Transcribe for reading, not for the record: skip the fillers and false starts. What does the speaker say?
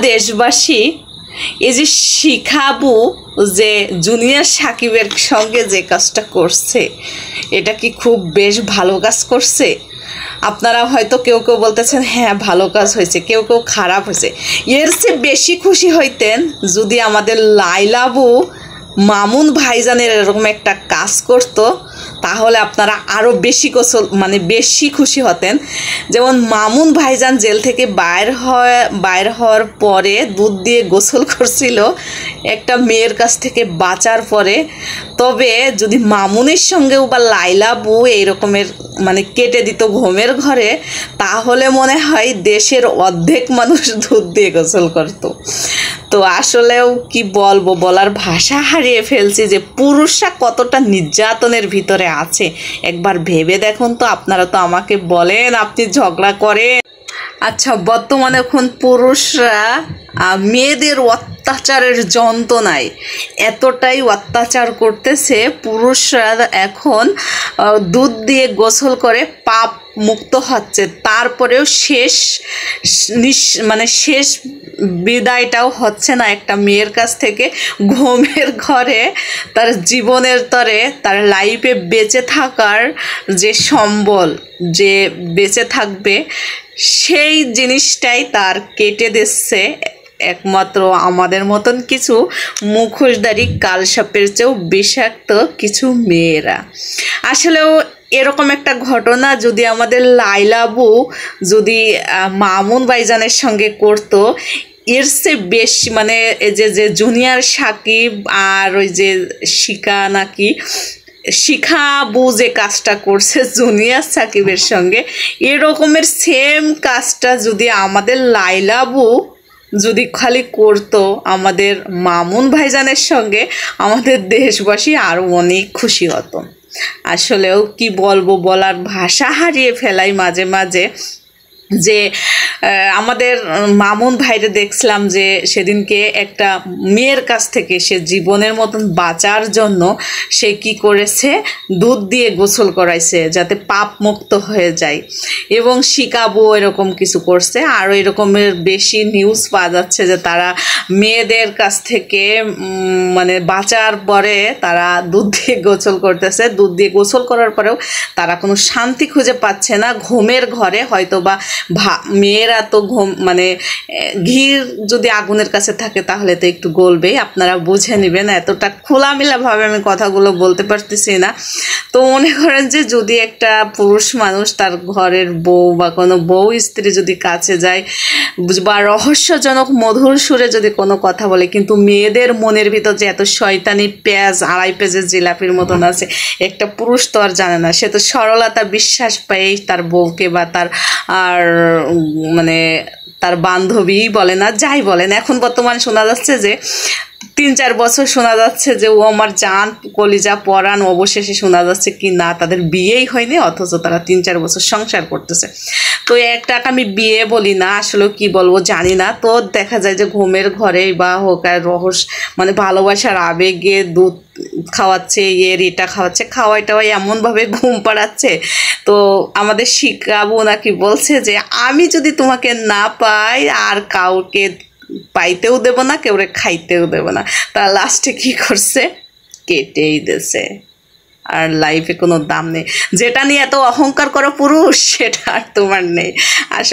দেশবাসী, এই যে শিখাবু যে জুনিয়র সাকিবের সঙ্গে যে কাজটা করছে, এটা কি খুব বেশ ভালো কাজ করছে? আপনারা হয়তো কেউ কেউ বলতেছেন হ্যাঁ ভালো কাজ হয়েছে, কেউ কেউ খারাপ হয়েছে। এর চেয়ে বেশি খুশি হইতেন যদি আমাদের লাইলাবু মামুন ভাইজানের এরকম একটা কাজ করতো, তাহলে আপনারা আরও বেশি বেশি খুশি হতেন। যেমন মামুন ভাইজান জেল থেকে বাইর হওয়ার পরে দুধ দিয়ে গোসল করছিল একটা মেয়ের কাছ থেকে বাঁচার পরে। তবে যদি মামুনের সঙ্গেও বা লাইলাবু এইরকমের কেটে দিত ঘুমের ঘরে, তাহলে মনে হয় দেশের অর্ধেক মানুষ দুধ দিয়ে গোসল করত। তো আসলেও কি বলবো, বলার ভাষা হারিয়ে ফেলছি যে পুরুষরা কতটা নির্যাতনের ভিতরে আছে। একবার ভেবে দেখুন তো। আপনারা তো আমাকে বলেন আপনি ঝগড়া করেন। আচ্ছা, বর্তমানে এখন পুরুষরা মেয়েদের অত্যাচারের যন্ত্রণায় এতটাই অত্যাচার করতেছে, পুরুষরা এখন দুধ দিয়ে গোসল করে পাপ মুক্ত হচ্ছে। তারপরেও শেষ বিদায়টাও হচ্ছে না একটা মেয়ের কাছ থেকে। ঘুমের ঘরে তার জীবনের তরে তার লাইফে বেঁচে থাকার যে সম্বল, যে বেঁচে থাকবে সেই জিনিসটাই তার কেটে দিচ্ছে একমাত্র আমাদের মতন কিছু মুখোশধারী কালসাপের চেয়েও বিষাক্ত কিছু মেয়েরা। আসলেও এরকম একটা ঘটনা যদি আমাদের লাইলাবু যদি মামুন ভাইজানের সঙ্গে করতো, এর চেয়ে বেশি এই যে জুনিয়র সাকিব আর ওই যে শিখাবু যে কাজটা করছে জুনিয়র সাকিবের সঙ্গে, এরকমের সেম কাজটা যদি আমাদের লাইলাবু যদি খালি করতো আমাদের মামুন ভাইজানের সঙ্গে, আমাদের দেশবাসী আরও অনেক খুশি হতো। আসলেও কি বলবো, বলার ভাষা হারিয়ে ফেলাই মাঝে মাঝে। যে আমাদের মামুন ভাইরে দেখছিলাম যে সেদিনকে একটা মেয়ের কাছ থেকে সে জীবনের মতন বাঁচার জন্য সে কি করেছে, দুধ দিয়ে গোসল করাইছে যাতে পাপ মুক্ত হয়ে যায়। এবং শিখাবো এরকম কিছু করছে। আরও এরকমের বেশি নিউজ পাওয়া যাচ্ছে যে তারা মেয়েদের কাছ থেকে বাঁচার পরে তারা দুধ দিয়ে গোসল করতেছে। দুধ দিয়ে গোসল করার পরেও তারা কোনো শান্তি খুঁজে পাচ্ছে না ঘুমের ঘরে। হয়তো বা মেয়েরা তো ঘির যদি আগুনের কাছে থাকে তাহলে তো একটু গলবেই, আপনারা বুঝে নেবেন। এতটা খোলামেলাভাবে আমি কথাগুলো বলতে পারতেছি না। তো মনে করেন যে যদি একটা পুরুষ মানুষ তার ঘরের বউ বা কোনো বউ স্ত্রী যদি কাছে যায় বা রহস্যজনক মধুর সুরে যদি কোনো কথা বলে, কিন্তু মেয়েদের মনের ভিতর যে এত শয়তানি পেঁয়াজ 2.5 পেজের জিলাপির মতন আছে, একটা পুরুষ তো আর জানে না। সে তো সরলতা বিশ্বাস পায় তার বউকে বা তার তার বান্ধবী বলে না, যাই বলেন। এখন বর্তমানে শোনা যাচ্ছে যে 3-4 বছর শোনা যাচ্ছে যে ও আমার জান কলিজা পরাণ, অবশেষে শোনা যাচ্ছে কি না তাদের বিয়েই হয়নি, অথচ তারা 3-4 বছর সংসার করতেছে। তো একটাকে আমি বিয়ে বলি না, আসলে কি বলবো জানি না। তো দেখা যায় যে ঘুমের ঘরে বা হোক আর ভালোবাসার আবেগে দুধ খাওয়াচ্ছে, এটা খাওয়াচ্ছে, খাওয়াই এমনভাবে ঘুম পাড়াচ্ছে। তো আমাদের শিখাবো নাকি বলছে যে আমি যদি তোমাকে না পাই আর কাউকে পাইতেও দেব না, কেউরে খাইতেও দেব না। তারা লাস্টে কি করছে, কেটেই দিয়েছে। আর লাইফে কোনো দাম নেই। যেটা নিয়ে এত অহংকার করা পুরুষ, সেটা আর তোমার নেই আসলে।